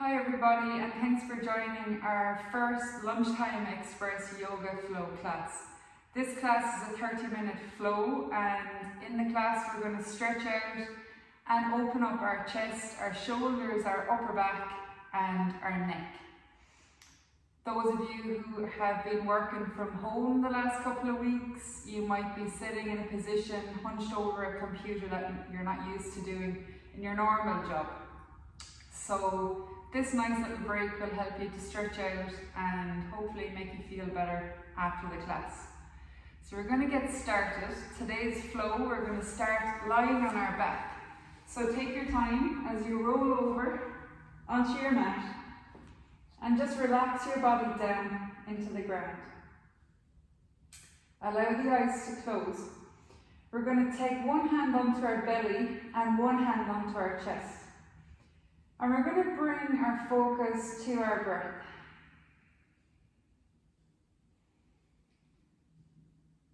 Hi everybody, and thanks for joining our first Lunchtime Express Yoga Flow class. This class is a 30-minute flow, and in the class we're going to stretch out and open up our chest, our shoulders, our upper back and our neck. Those of you who have been working from home the last couple of weeks, you might be sitting in a position hunched over a computer that you're not used to doing in your normal job. So this nice little break will help you to stretch out and hopefully make you feel better after the class. So we're going to get started. Today's flow, we're going to start lying on our back. So take your time as you roll over onto your mat and just relax your body down into the ground. Allow the eyes to close. We're going to take one hand onto our belly and one hand onto our chest. And we're going to bring our focus to our breath.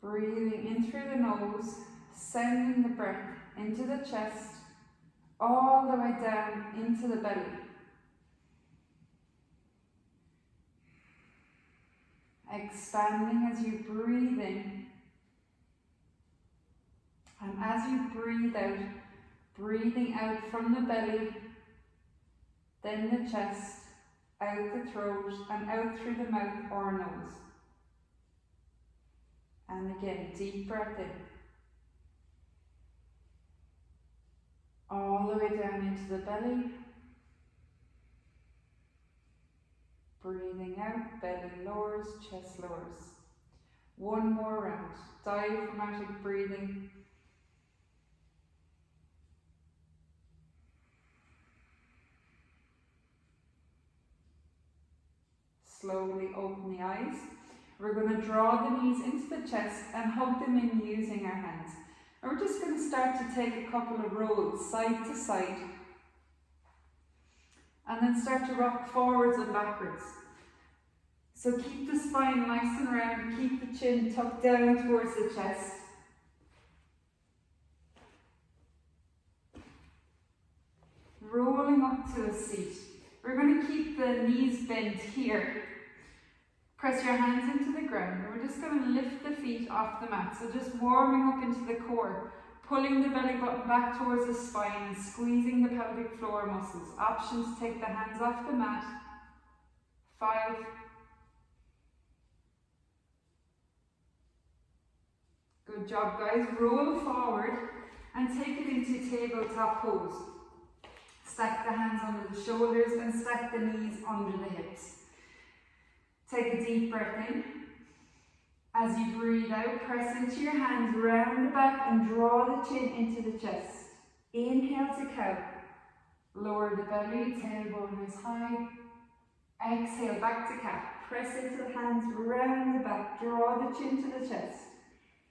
Breathing in through the nose, sending the breath into the chest, all the way down into the belly. Expanding as you breathe in. And as you breathe out, breathing out from the belly, then the chest, out the throat, and out through the mouth or nose. And again, deep breath in. All the way down into the belly. Breathing out, belly lowers, chest lowers. One more round. Diaphragmatic breathing. Slowly open the eyes. We're going to draw the knees into the chest and hug them in using our hands. And we're just going to start to take a couple of rolls side to side. And then start to rock forwards and backwards. So keep the spine nice and round, keep the chin tucked down towards the chest. Rolling up to a seat. We're going to keep the knees bent here. Press your hands into the ground, and we're just going to lift the feet off the mat. So just warming up into the core, pulling the belly button back towards the spine and squeezing the pelvic floor muscles. Options, take the hands off the mat. 5. Good job, guys. Roll forward and take it into tabletop pose. Stack the hands under the shoulders and stack the knees under the hips. Take a deep breath in. As you breathe out, press into your hands round the back and draw the chin into the chest. Inhale to cow. Lower the belly, tailbone is high. Exhale, back to cat. Press into the hands round the back, draw the chin to the chest.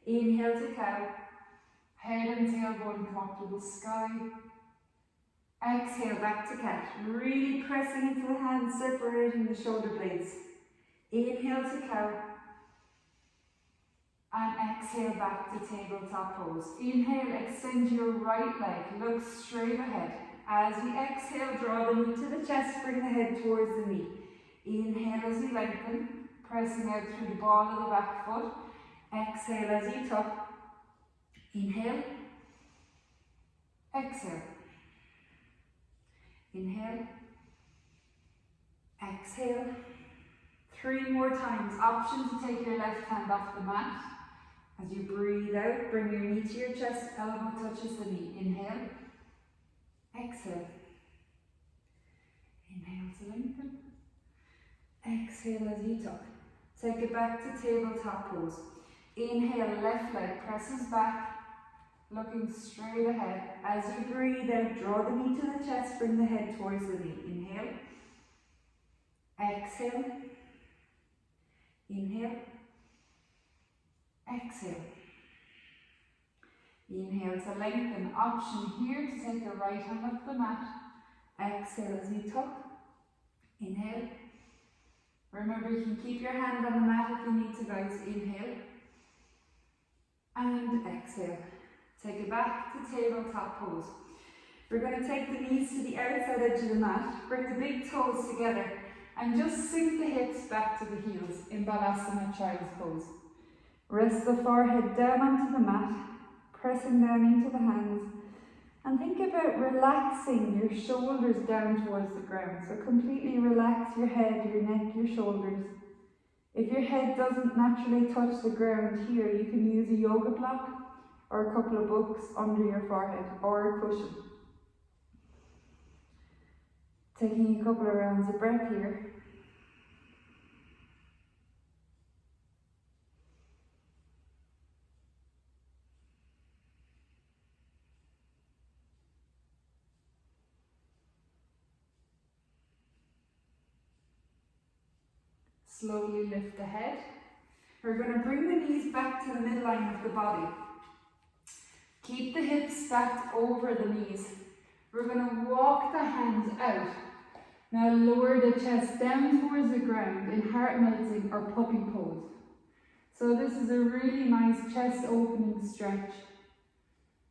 Inhale to cow. Head and tailbone come up to the sky. Exhale, back to cat. Really pressing into the hands, separating the shoulder blades. Inhale to cow. And exhale back to tabletop pose. Inhale, extend your right leg, look straight ahead. As you exhale, draw the knee to the chest, bring the head towards the knee. Inhale as you lengthen, pressing out through the ball of the back foot. Exhale as you tuck. Inhale. Exhale. Inhale. Exhale. 3 more times. Option to take your left hand off the mat. As you breathe out, bring your knee to your chest, elbow touches the knee. Inhale. Exhale. Inhale to lengthen. Exhale as you tuck. Take it back to tabletop pose. Inhale, left leg presses back, looking straight ahead. As you breathe out, draw the knee to the chest, bring the head towards the knee. Inhale. Exhale. Inhale. Exhale. Inhale to lengthen. Option here to take the right hand off the mat. Exhale as you tuck. Inhale. Remember, you can keep your hand on the mat if you need to, guys. Inhale. And exhale. Take it back to tabletop pose. We're going to take the knees to the outside edge of the mat, bring the big toes together, and just sink the hips back to the heels in Balasana Child's Pose. Rest the forehead down onto the mat, pressing down into the hands, and think about relaxing your shoulders down towards the ground. So completely relax your head, your neck, your shoulders. If your head doesn't naturally touch the ground here, you can use a yoga block or a couple of books under your forehead or a cushion. Taking a couple of rounds of breath here. Slowly lift the head. We're going to bring the knees back to the midline of the body. Keep the hips stacked over the knees. We're going to walk the hands out. Now lower the chest down towards the ground in heart melting or puppy pose. So this is a really nice chest opening stretch.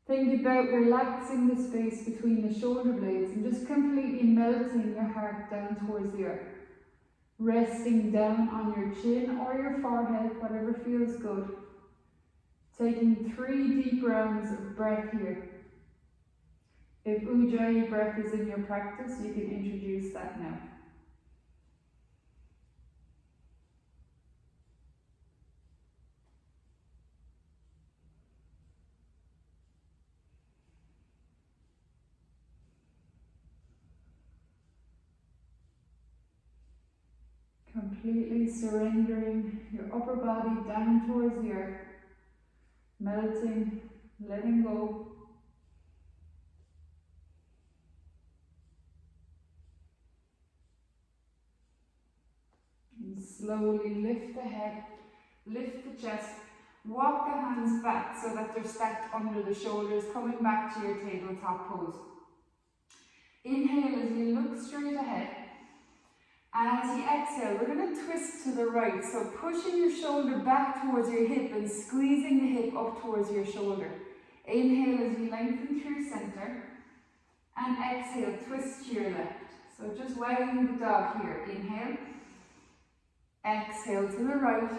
Think about relaxing the space between the shoulder blades and just completely melting your heart down towards the earth. Resting down on your chin or your forehead, whatever feels good. Taking 3 deep rounds of breath here. If Ujjayi breath is in your practice, you can introduce that now. Completely surrendering your upper body down towards the earth, melting, letting go. And slowly lift the head, lift the chest, walk the hands back so that they're stacked under the shoulders, coming back to your tabletop pose. Inhale as you look straight ahead. And as you exhale, we're going to twist to the right. So pushing your shoulder back towards your hip and squeezing the hip up towards your shoulder. Inhale as you lengthen through center. And exhale, twist to your left. So just wagging the dog here. Inhale. Exhale to the right.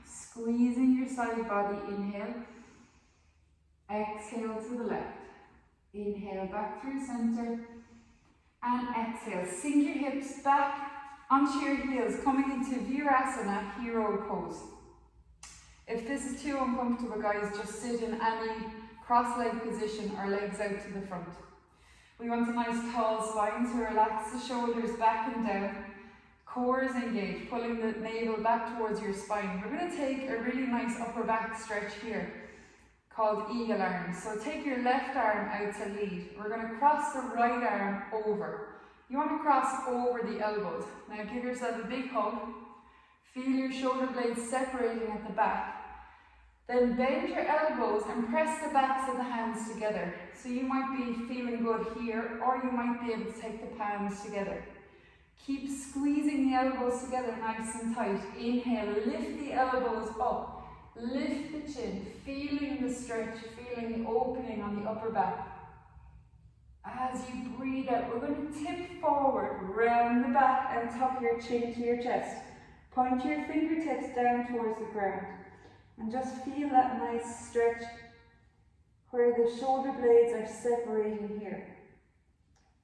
Squeezing your side body. Inhale. Exhale to the left. Inhale back through center. And exhale. Sink your hips back onto your heels, coming into Virasana, hero pose. If this is too uncomfortable, guys, just sit in any cross-leg position or legs out to the front. We want a nice tall spine to relax the shoulders back and down. Core is engaged, pulling the navel back towards your spine. We're going to take a really nice upper back stretch here called eagle arms. So take your left arm out to lead. We're going to cross the right arm over. You want to cross over the elbows. Now give yourself a big hug. Feel your shoulder blades separating at the back. Then bend your elbows and press the backs of the hands together. So you might be feeling good here, or you might be able to take the palms together. Keep squeezing the elbows together nice and tight. Inhale, lift the elbows up. Lift the chin, feeling the stretch, feeling the opening on the upper back. As you breathe out, we're going to tip forward, round the back and tuck your chin to your chest. Point your fingertips down towards the ground and just feel that nice stretch where the shoulder blades are separating here.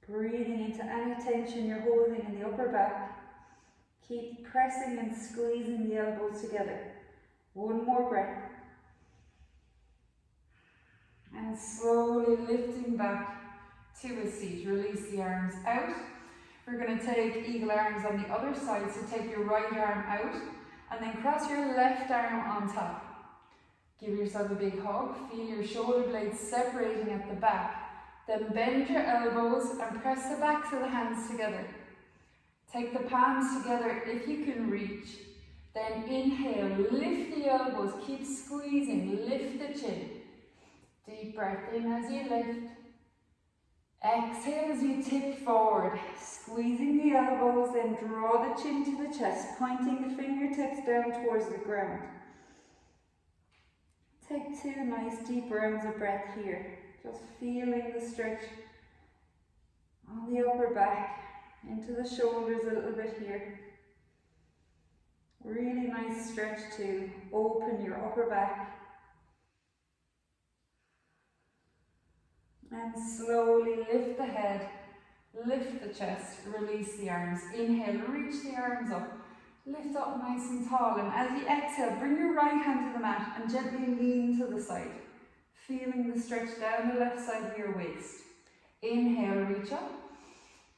Breathing into any tension you're holding in the upper back. Keep pressing and squeezing the elbows together. One more breath. And slowly lifting back to a seat. Release the arms out. We're going to take eagle arms on the other side. So take your right arm out and then cross your left arm on top. Give yourself a big hug. Feel your shoulder blades separating at the back. Then bend your elbows and press the backs of the hands together. Take the palms together if you can reach. Then inhale, lift the elbows, keep squeezing, lift the chin. Deep breath in as you lift. Exhale as you tip forward, squeezing the elbows, then draw the chin to the chest, pointing the fingertips down towards the ground. Take 2 nice deep rounds of breath here, just feeling the stretch on the upper back, into the shoulders a little bit here. Really nice stretch to open your upper back. And slowly lift the head, lift the chest, release the arms. Inhale, reach the arms up, lift up nice and tall. And as you exhale, bring your right hand to the mat and gently lean to the side, feeling the stretch down the left side of your waist. Inhale, reach up,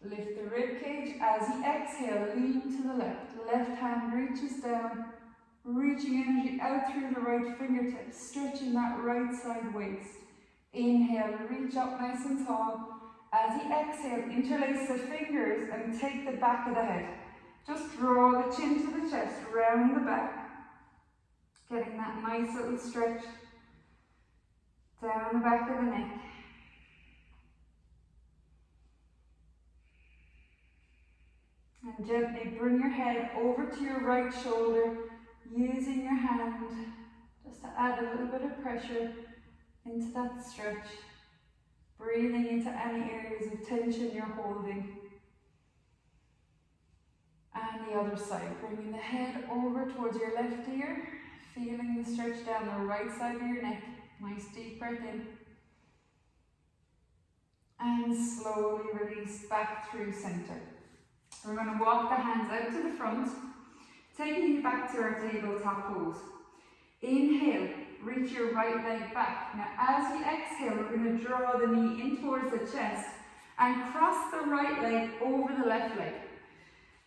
lift the rib cage. As you exhale, lean to the left. Left hand reaches down, reaching energy out through the right fingertips, stretching that right side waist. Inhale, reach up nice and tall. As you exhale, interlace the fingers and take the back of the head. Just draw the chin to the chest, round the back, getting that nice little stretch down the back of the neck. And gently bring your head over to your right shoulder, using your hand just to add a little bit of pressure into that stretch, breathing into any areas of tension you're holding. And the other side, bringing the head over towards your left ear, feeling the stretch down the right side of your neck. Nice deep breath in. And slowly release back through center. We're going to walk the hands out to the front, taking you back to our tabletop pose. Inhale, reach your right leg back. Now as you exhale, we're going to draw the knee in towards the chest and cross the right leg over the left leg.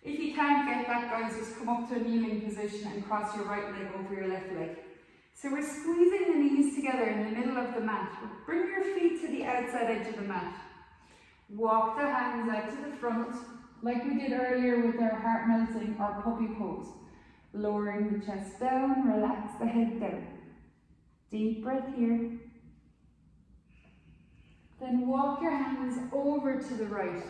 If you can't get that, guys, just come up to a kneeling position and cross your right leg over your left leg. So we're squeezing the knees together in the middle of the mat. Bring your feet to the outside edge of the mat. Walk the hands out to the front, like we did earlier with our heart melting or puppy pose. Lowering the chest down, relax the head down. Deep breath here. Then walk your hands over to the right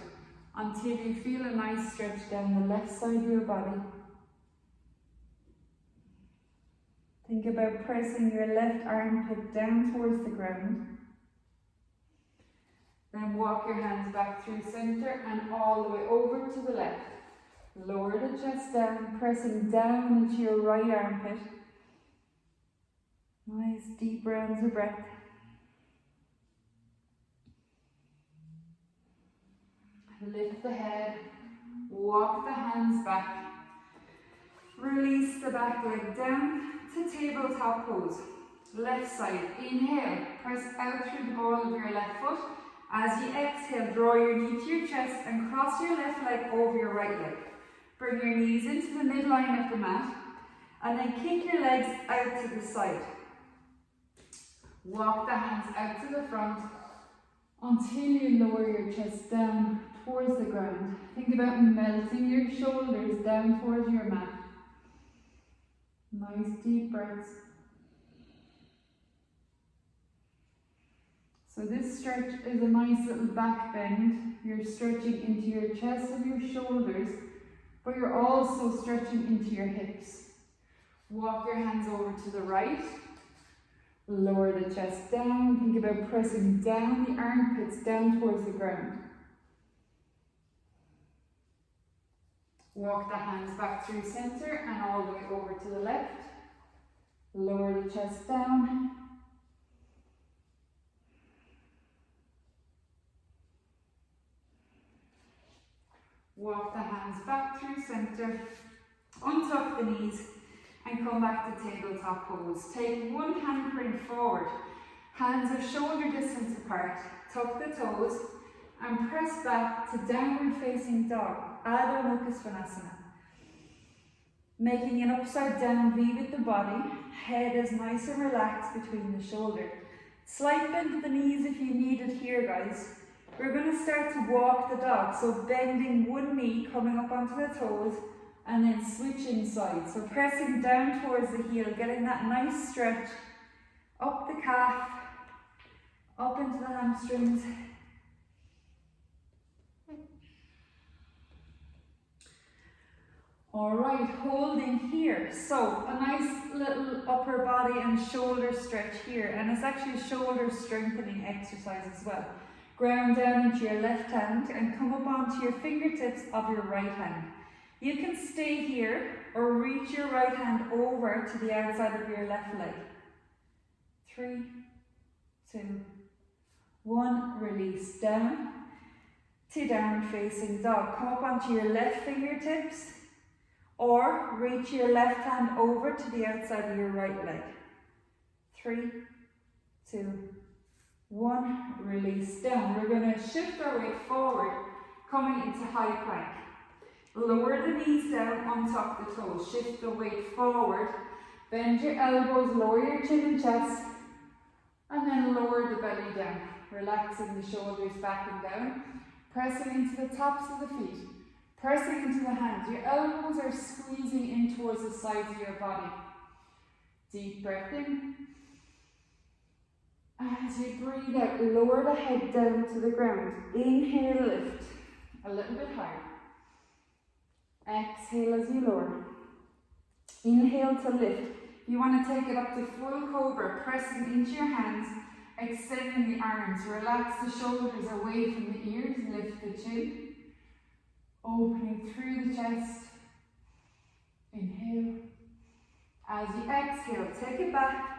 until you feel a nice stretch down the left side of your body. Think about pressing your left armpit down towards the ground. Then walk your hands back through center and all the way over to the left. Lower the chest down, pressing down into your right armpit. Nice deep rounds of breath. Lift the head, walk the hands back. Release the back leg down to tabletop pose. Left side, inhale, press out through the ball of your left foot. As you exhale, draw your knee to your chest and cross your left leg over your right leg. Bring your knees into the midline of the mat and then kick your legs out to the side. Walk the hands out to the front until you lower your chest down towards the ground. Think about melting your shoulders down towards your mat. Nice deep breaths. So this stretch is a nice little back bend. You're stretching into your chest and your shoulders, but you're also stretching into your hips. Walk your hands over to the right. Lower the chest down. Think about pressing down the armpits down towards the ground. Walk the hands back through center and all the way over to the left. Lower the chest down. Walk the hands back through center. Untuck the knees and come back to tabletop pose. Take one hand print forward. Hands are shoulder distance apart. Tuck the toes and press back to downward facing dog, Adho Mukha Svanasana. Making an upside down V with the body. Head is nice and relaxed between the shoulder. Slight bend of the knees if you need it here, guys. We're going to start to walk the dog, so bending one knee, coming up onto the toes, and then switching sides. So pressing down towards the heel, getting that nice stretch up the calf, up into the hamstrings. Alright, holding here. So a nice little upper body and shoulder stretch here, and it's actually a shoulder strengthening exercise as well. Ground down into your left hand and come up onto your fingertips of your right hand. You can stay here or reach your right hand over to the outside of your left leg. 3, 2, 1, release down to downward facing dog. Come up onto your left fingertips or reach your left hand over to the outside of your right leg. 3, 2, 1, release down. We're going to shift our weight forward, coming into high plank. Lower the knees down, untuck the toes. Shift the weight forward, bend your elbows, lower your chin and chest, and then lower the belly down. Relaxing the shoulders back and down, pressing into the tops of the feet, pressing into the hands. Your elbows are squeezing in towards the sides of your body. Deep breath in. As you breathe out, lower the head down to the ground. Inhale, lift a little bit higher. Exhale as you lower. Inhale to lift. You want to take it up to full cobra, pressing into your hands, extending the arms. Relax the shoulders away from the ears. Lift the chin. Opening through the chest. Inhale. As you exhale, take it back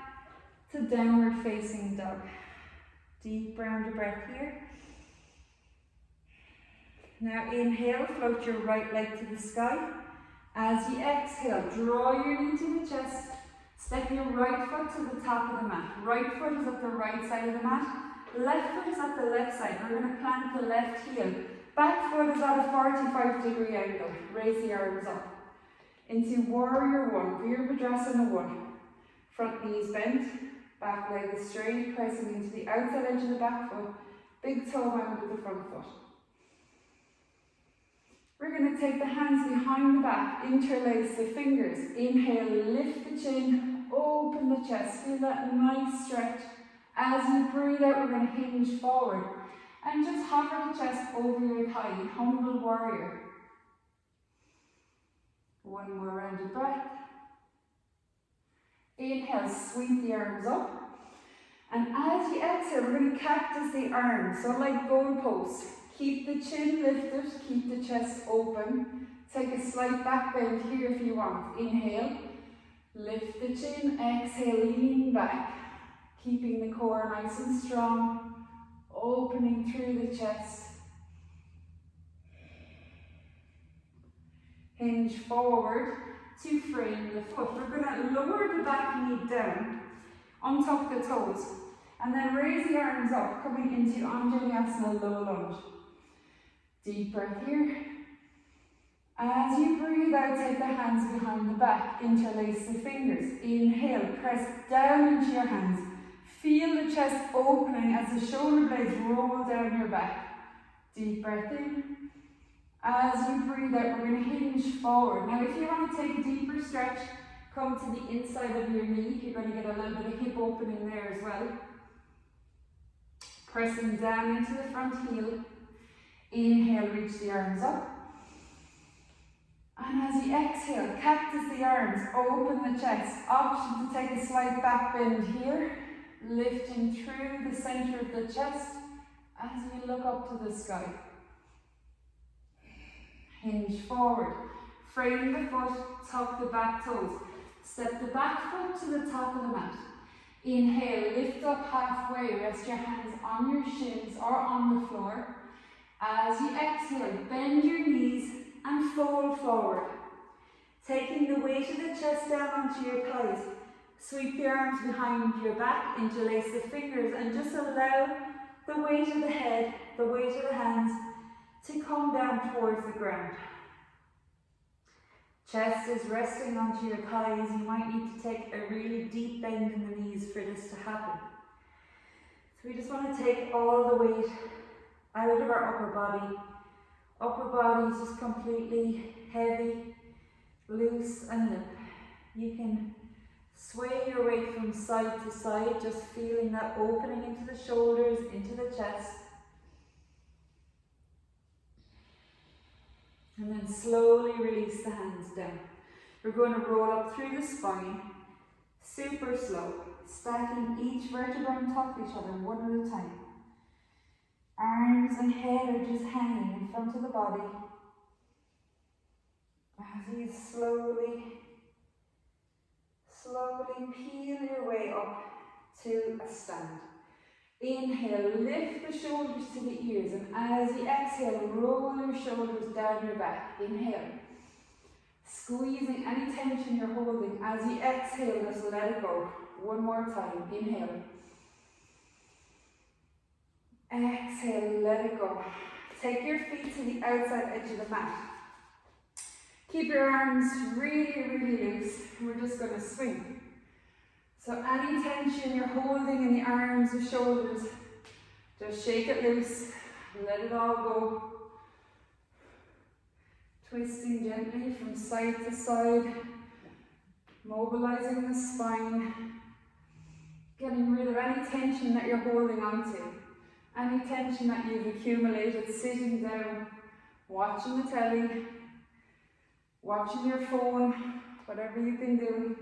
to downward facing dog. Deep round of breath here. Now inhale, float your right leg to the sky. As you exhale, draw your knee to the chest. Step your right foot to the top of the mat. Right foot is at the right side of the mat. Left foot is at the left side. We're going to plant the left heel. Back foot is at a 45-degree angle. Raise the arms up. Into warrior one, Virabhadrasana 1. Front knee is bent. Back leg is straight, pressing into the outside edge of the back foot. Big toe round with the front foot. We're going to take the hands behind the back, interlace the fingers. Inhale, lift the chin, open the chest. Feel that nice stretch. As you breathe out, we're going to hinge forward. And just hover the chest over your thigh, humble warrior. One more round of breath. Inhale, sweep the arms up. And as you exhale, we're going to cactus the arms, so like goalposts. Keep the chin lifted, keep the chest open. Take a slight back bend here if you want. Inhale, lift the chin, exhale, lean back. Keeping the core nice and strong, opening through the chest. Hinge forward to frame the foot. We're going to lower the back knee down, untuck the toes, and then raise the arms up, coming into Anjaneyasana low lunge. Deep breath here. As you breathe out, take the hands behind the back, interlace the fingers. Inhale, press down into your hands. Feel the chest opening as the shoulder blades roll down your back. Deep breath in. As you breathe out, we're going to hinge forward. Now, if you want to take a deeper stretch, come to the inside of your knee. You're going to get a little bit of hip opening there as well. Pressing down into the front heel. Inhale, reach the arms up. And as you exhale, cactus the arms, open the chest. Option to take a slight back bend here. Lifting through the center of the chest as you look up to the sky. Hinge forward. Frame the foot, tuck the back toes. Step the back foot to the top of the mat. Inhale, lift up halfway. Rest your hands on your shins or on the floor. As you exhale, bend your knees and fold forward. Taking the weight of the chest down onto your thighs. Sweep the arms behind your back, interlace the fingers, and just allow the weight of the head, the weight of the hands to come down towards the ground. Chest is resting onto your thighs. You might need to take a really deep bend in the knees for this to happen. So we just want to take all the weight out of our upper body. Upper body is just completely heavy, loose and limp. You can sway your weight from side to side, just feeling that opening into the shoulders, into the chest. And then slowly release the hands down. We're going to roll up through the spine, super slow, stacking each vertebra on top of each other one at a time. Arms and head are just hanging in front of the body. As you slowly peel your way up to a stand. Inhale, lift the shoulders to the ears, and as you exhale, roll your shoulders down your back. Inhale. Squeezing any tension you're holding. As you exhale, just let it go. One more time. Inhale. Exhale, let it go. Take your feet to the outside edge of the mat. Keep your arms really loose. We're just going to swing. So any tension you're holding in the arms or shoulders, just shake it loose. Let it all go. Twisting gently from side to side. Mobilizing the spine. Getting rid of any tension that you're holding onto. Any tension that you've accumulated sitting down, watching the telly, watching your phone, whatever you've been doing.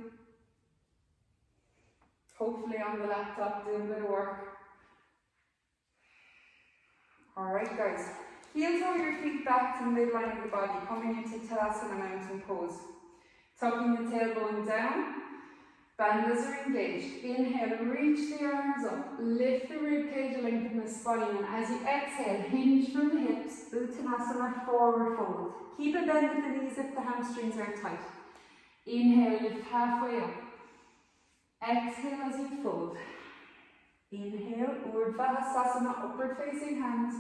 Hopefully on the laptop doing a bit of work. Alright guys, heel toe your feet back to the midline of the body, coming into Tadasana Mountain Pose. Tucking the tailbone down, bandhas are engaged. Inhale, reach the arms up, lift the ribcage, lengthen the spine, and as you exhale, hinge from the hips, Uttanasana, forward fold. Keep a bend at the knees if the hamstrings are tight. Inhale, lift halfway up. Exhale as you fold. Inhale, Urdhva upward facing hands.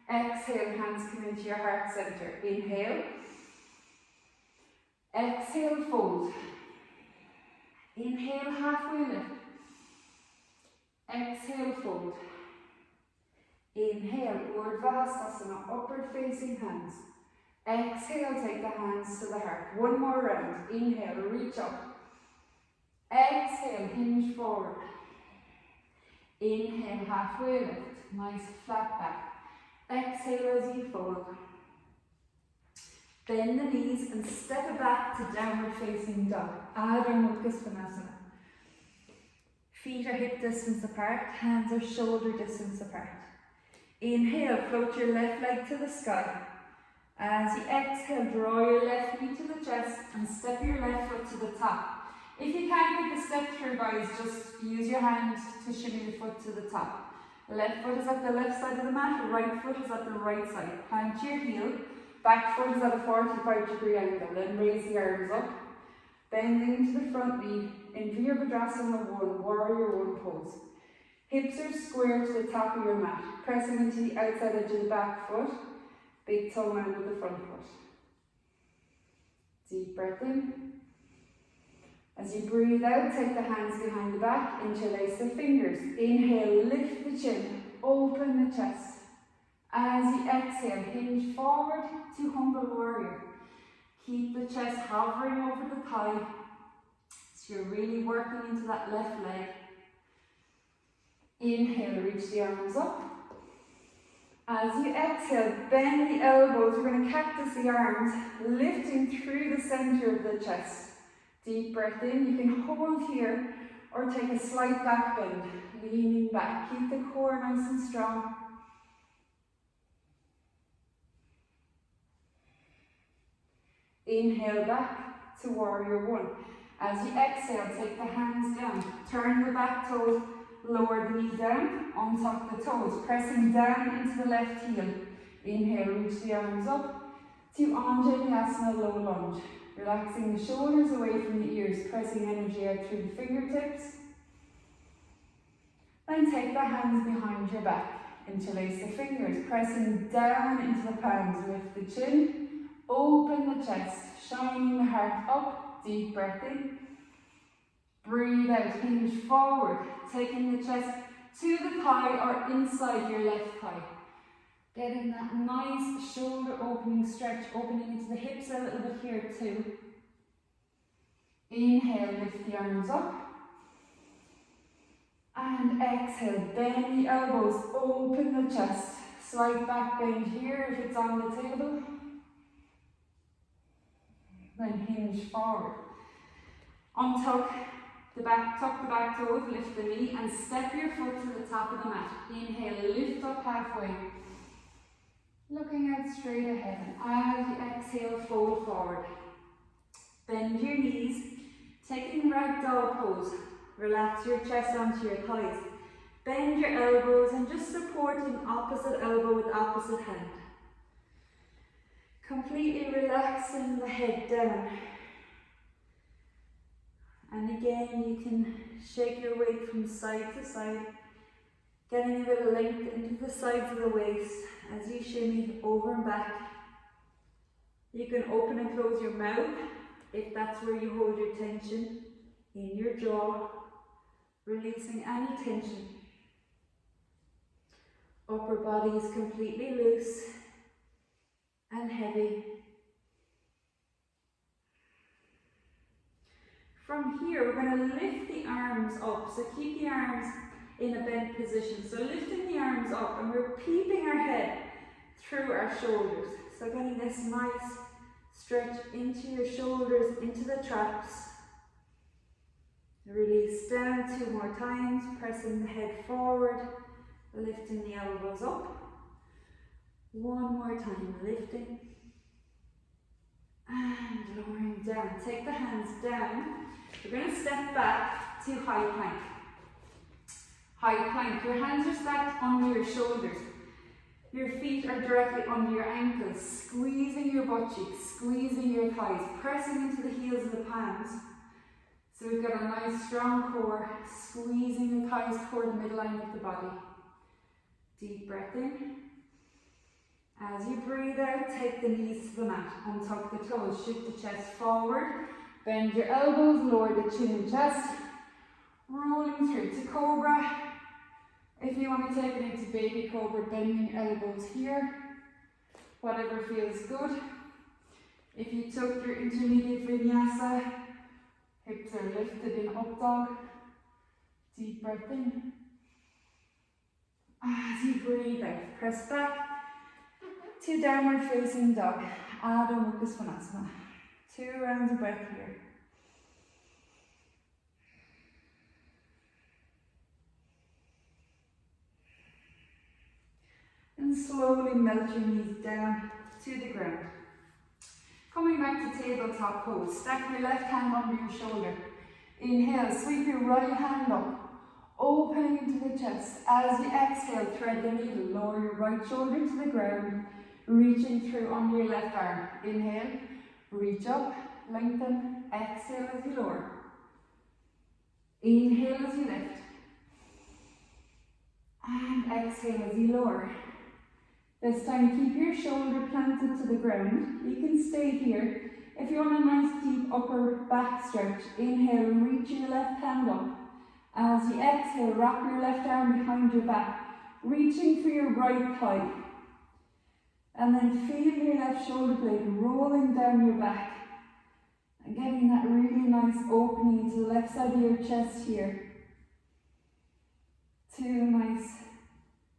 Exhale, hands come into your heart center. Inhale. Exhale, fold. Inhale, halfway lift. Exhale, fold. Inhale, Urdhva upward facing hands. Exhale, take the hands to the heart. One more round. Inhale, reach up. Exhale, hinge forward. Inhale, halfway lift. Nice flat back. Exhale as you fold. Bend the knees and step it back to downward facing dog. Adho Mukha Svanasana. Feet are hip distance apart, hands are shoulder distance apart. Inhale, float your left leg to the sky. As you exhale, draw your left knee to the chest and step your left foot to the top. If you can't get the step through, guys, just use your hand to shimmy the foot to the top. Left foot is at the left side of the mat, right foot is at the right side. Plant your heel, back foot is at a 45-degree angle. Then raise the arms up, bending to the front knee in Virabhadrasana 1, Warrior 1 pose. Hips are square to the top of your mat, pressing into the outside edge of the back foot, big toe mound with the front foot. Deep breath in. As you breathe out, take the hands behind the back, interlace the fingers. Inhale, lift the chin, open the chest. As you exhale, hinge forward to Humble Warrior. Keep the chest hovering over the thigh, so you're really working into that left leg. Inhale, reach the arms up. As you exhale, bend the elbows. We're going to cactus the arms, lifting through the center of the chest. Deep breath in. You can hold here or take a slight back bend, leaning back. Keep the core nice and strong. Inhale back to Warrior 1. As you exhale, take the hands down. Turn the back toes, lower the knee down, untuck the toes, pressing down into the left heel. Inhale, reach the arms up to Anjaneyasana low lunge. Relaxing the shoulders away from the ears, pressing energy out through the fingertips. Then take the hands behind your back. Interlace the fingers, pressing down into the palms. Lift the chin, open the chest, shining the heart up. Deep breath in. Breathe out, hinge forward, taking the chest to the thigh or inside your left thigh. Getting that nice shoulder opening stretch, opening into the hips a little bit here too. Inhale, lift the arms up. And exhale, bend the elbows, open the chest. Slight back bend here if it's on the table. Then hinge forward. Untuck Tuck the back toes, lift the knee and step your foot to the top of the mat. Inhale, lift up halfway. Looking out straight ahead. And as you exhale, fold forward. Bend your knees, taking ragdoll pose. Relax your chest onto your thighs. Bend your elbows and just supporting opposite elbow with opposite hand. Completely relaxing the head down. And again, you can shake your weight from side to side, getting a bit of length into the sides of the waist as you shimmy over and back. You can open and close your mouth if that's where you hold your tension in your jaw, releasing any tension. Upper body is completely loose and heavy. From here, we're going to lift the arms up. So keep the arms in a bent position. So lifting the arms up and we're peeping our head through our shoulders. So getting this nice stretch into your shoulders, into the traps. Release down 2 more times, pressing the head forward, lifting the elbows up. 1 more time, lifting and lowering down. Take the hands down. We're going to step back to high plank. High plank. Your hands are stacked under your shoulders. Your feet are directly under your ankles, squeezing your butt cheeks, squeezing your thighs, pressing into the heels of the palms. So we've got a nice strong core, squeezing the thighs toward the midline of the body. Deep breath in. As you breathe out, take the knees to the mat, untuck the toes, shift the chest forward, bend your elbows, lower the chin and chest, rolling through to cobra. If you want to take it into baby cobra, bending your elbows here, whatever feels good. If you took your intermediate vinyasa, hips are lifted in up dog. Deep breath in. As you breathe out, press back to downward facing dog, Adho Mukha Svanasana. 2 rounds of breath here. And slowly melt your knees down to the ground. Coming back to tabletop pose, stack your left hand under your shoulder. Inhale, sweep your right hand up, opening into the chest. As you exhale, thread the needle, lower your right shoulder to the ground, reaching through under your left arm. Inhale, reach up, lengthen, exhale as you lower. Inhale as you lift. And exhale as you lower. This time keep your shoulder planted to the ground. You can stay here. If you want a nice deep upper back stretch, inhale, reach your left hand up. As you exhale, wrap your left arm behind your back, reaching for your right thigh. And then feel your left shoulder blade rolling down your back. And getting that really nice opening to the left side of your chest here. 2 nice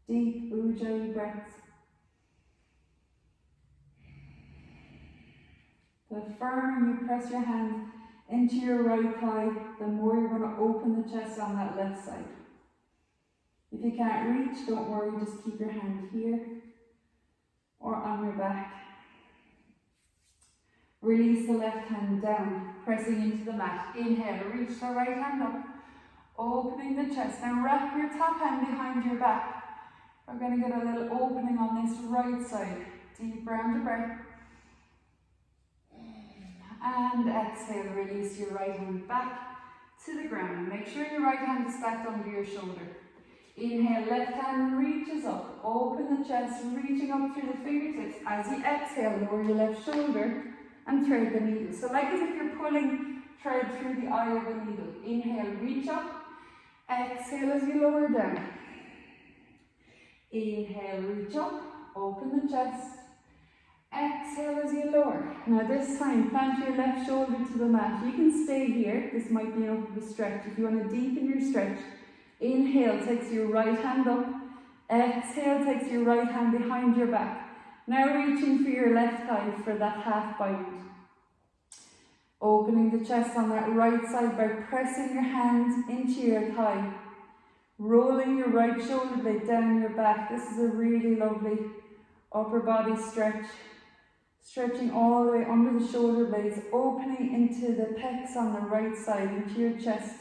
deep Ujjayi breaths. The firmer you press your hand into your right thigh, the more you're going to open the chest on that left side. If you can't reach, don't worry, just keep your hand here or on your back. Release the left hand down, pressing into the mat. Inhale, reach the right hand up, opening the chest. Now wrap your top hand behind your back. We're going to get a little opening on this right side. Deep round of breath. And exhale, release your right hand back to the ground. Make sure your right hand is stacked under your shoulder. Inhale, left hand reaches up, open the chest, reaching up through the fingertips. As you exhale, lower your left shoulder and thread the needle. So like as if you're pulling thread through the eye of the needle. Inhale, reach up, exhale as you lower down. Inhale, reach up, open the chest. Exhale as you lower. Now this time, plant your left shoulder to the mat. You can stay here. This might be enough of a stretch. If you want to deepen your stretch, inhale takes your right hand up. Exhale takes your right hand behind your back. Now reaching for your left thigh for that half bind. Open Opening the chest on that right side by pressing your hands into your thigh. Rolling your right shoulder blade down your back. This is a really lovely upper body stretch. Stretching all the way under the shoulder blades, opening into the pecs on the right side, into your chest.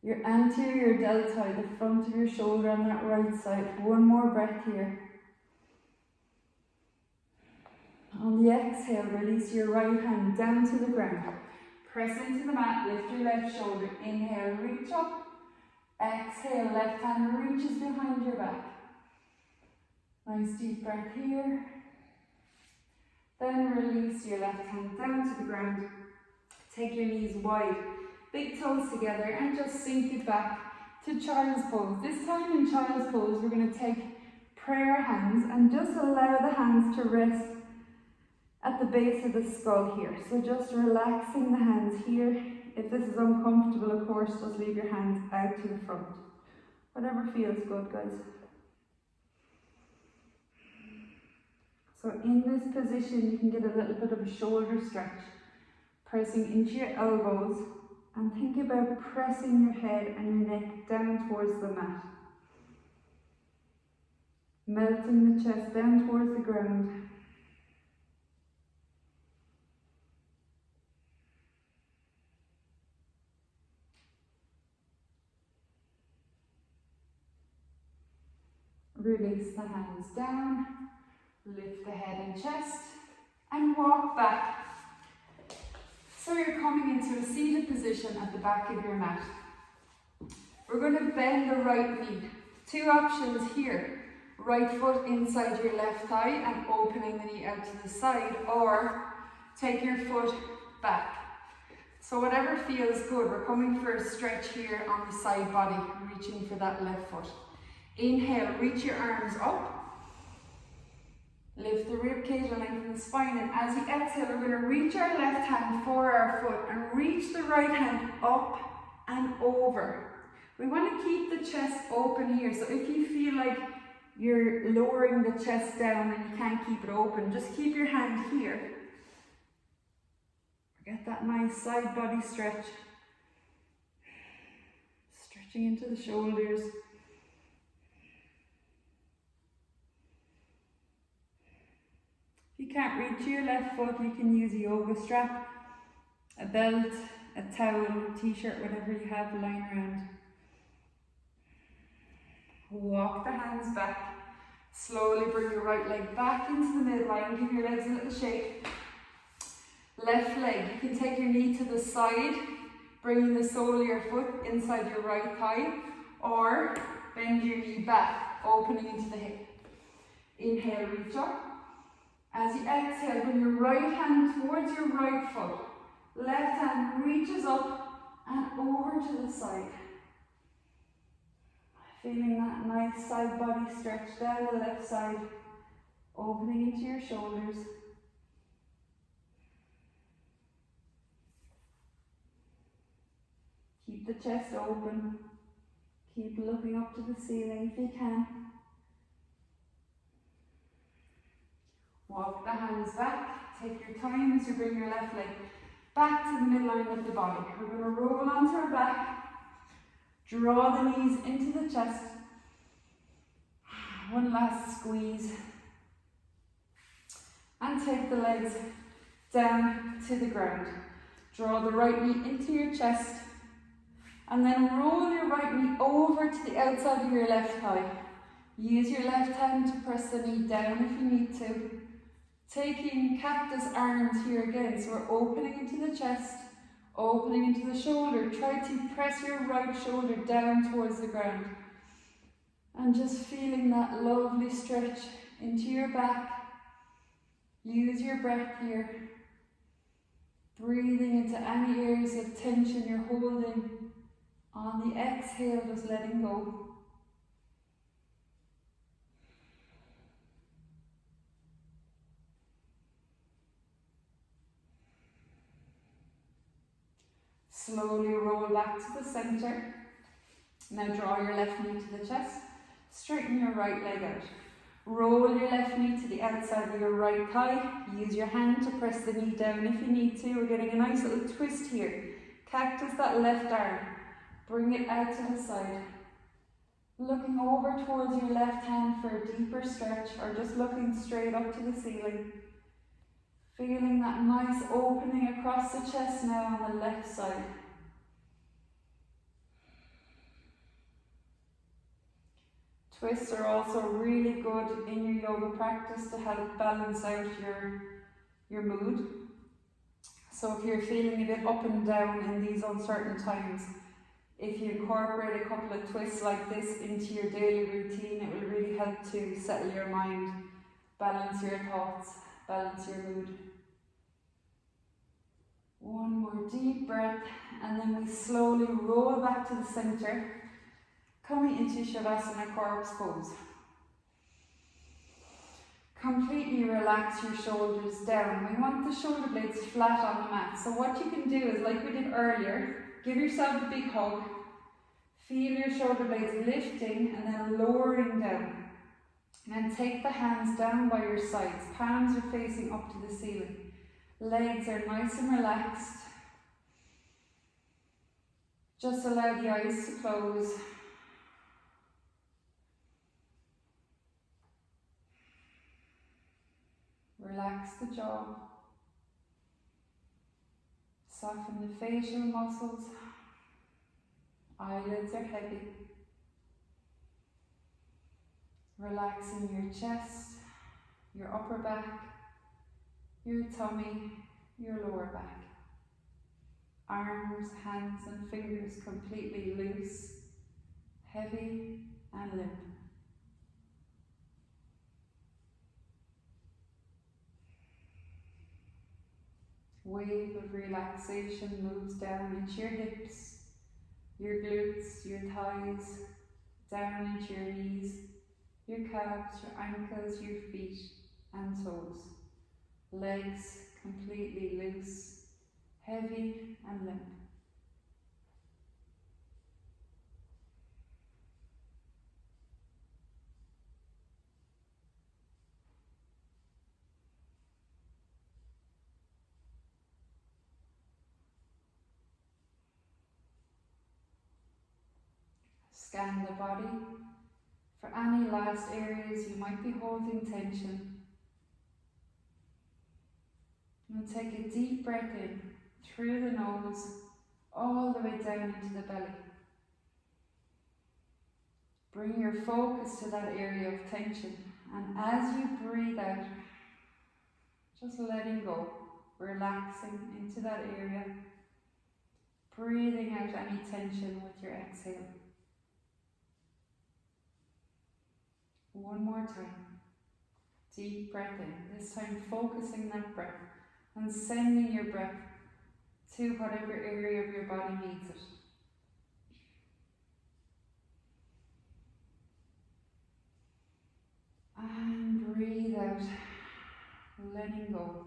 Your anterior deltoid, the front of your shoulder on that right side. One more breath here. On the exhale, release your right hand down to the ground. Press into the mat, lift your left shoulder. Inhale, reach up. Exhale, left hand reaches behind your back. Nice deep breath here. Then release your left hand down to the ground. Take your knees wide, big toes together, and just sink it back to child's pose. This time in child's pose, we're going to take prayer hands and just allow the hands to rest at the base of the skull here. So just relaxing the hands here. If this is uncomfortable, of course, just leave your hands out to the front. Whatever feels good, guys. So in this position, you can get a little bit of a shoulder stretch, pressing into your elbows, and think about pressing your head and your neck down towards the mat. Melting the chest down towards the ground. Release the hands down, lift the head and chest, and walk back. So you're coming into a seated position at the back of your mat. We're going to bend the right knee. Two options here. Right foot inside your left thigh and opening the knee out to the side, or take your foot back. So whatever feels good, we're coming for a stretch here on the side body, reaching for that left foot. Inhale, reach your arms up. Lift the rib cage and lengthen the spine, and as you exhale, we're going to reach our left hand for our foot and reach the right hand up and over. We want to keep the chest open here, so if you feel like you're lowering the chest down and you can't keep it open, just keep your hand here. Get that nice side body stretch. Stretching into the shoulders. If you can't reach your left foot, you can use a yoga strap, a belt, a towel, t-shirt, whatever you have lying around. Walk the hands back. Slowly bring your right leg back into the midline. Give your legs a little shake. Left leg, you can take your knee to the side, bringing the sole of your foot inside your right thigh, or bend your knee back, opening into the hip. Inhale, reach up. As you exhale, bring your right hand towards your right foot. Left hand reaches up and over to the side. Feeling that nice side body stretch down the left side, opening into your shoulders. Keep the chest open. Keep looking up to the ceiling if you can. Walk the hands back. Take your time as you bring your left leg back to the midline of the body. We're going to roll onto our back. Draw the knees into the chest. One last squeeze. And take the legs down to the ground. Draw the right knee into your chest. And then roll your right knee over to the outside of your left thigh. Use your left hand to press the knee down if you need to. Taking cactus arms here again, so we're opening into the chest, opening into the shoulder. Try to press your right shoulder down towards the ground. And just feeling that lovely stretch into your back. Use your breath here. Breathing into any areas of tension you're holding. On the exhale, just letting go. Slowly roll back to the center. Now draw your left knee to the chest. Straighten your right leg out. Roll your left knee to the outside of your right thigh. Use your hand to press the knee down if you need to. We're getting a nice little twist here. Cactus that left arm. Bring it out to the side. Looking over towards your left hand for a deeper stretch, or just looking straight up to the ceiling. Feeling that nice opening across the chest now on the left side. Twists are also really good in your yoga practice to help balance out your mood. So if you're feeling a bit up and down in these uncertain times, if you incorporate a couple of twists like this into your daily routine, it will really help to settle your mind, balance your thoughts, balance your mood. One more deep breath, and then we slowly roll back to the center, coming into Shavasana corpse pose. Completely relax your shoulders down. We want the shoulder blades flat on the mat. So what you can do is, like we did earlier, give yourself a big hug. Feel your shoulder blades lifting and then lowering down. And then take the hands down by your sides. Palms are facing up to the ceiling. Legs are nice and relaxed. Just allow the eyes to close. Relax the jaw. Soften the facial muscles. Eyelids are heavy. Relaxing your chest, your upper back, your tummy, your lower back. Arms, hands and fingers completely loose, heavy and limp. Wave of relaxation moves down into your hips, your glutes, your thighs, down into your knees, your calves, your ankles, your feet and toes. Legs completely loose, heavy and limp. Scan the body for any last areas you might be holding tension. And take a deep breath in through the nose, all the way down into the belly. Bring your focus to that area of tension, and as you breathe out, just letting go, relaxing into that area, breathing out any tension with your exhale. One more time. Deep breath in, this time focusing that breath and sending your breath to whatever area of your body needs it. And breathe out, letting go.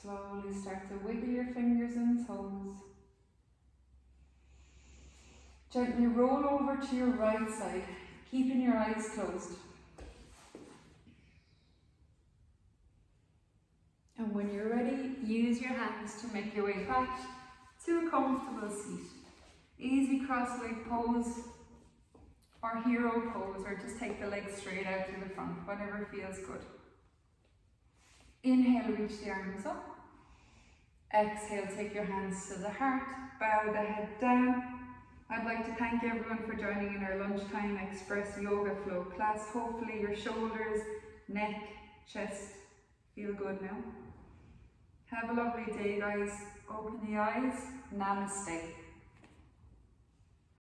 Slowly start to wiggle your fingers and toes. Gently roll over to your right side, keeping your eyes closed. And when you're ready, use your hands to make your way back to a comfortable seat. Easy cross-leg pose or hero pose, or just take the legs straight out to the front, whatever feels good. Inhale, reach the arms up. Exhale, take your hands to the heart, bow the head down. I'd like to thank everyone for joining in our Lunchtime Express Yoga Flow class. Hopefully your shoulders, neck, chest feel good now. Have a lovely day, guys. Open the eyes. Namaste.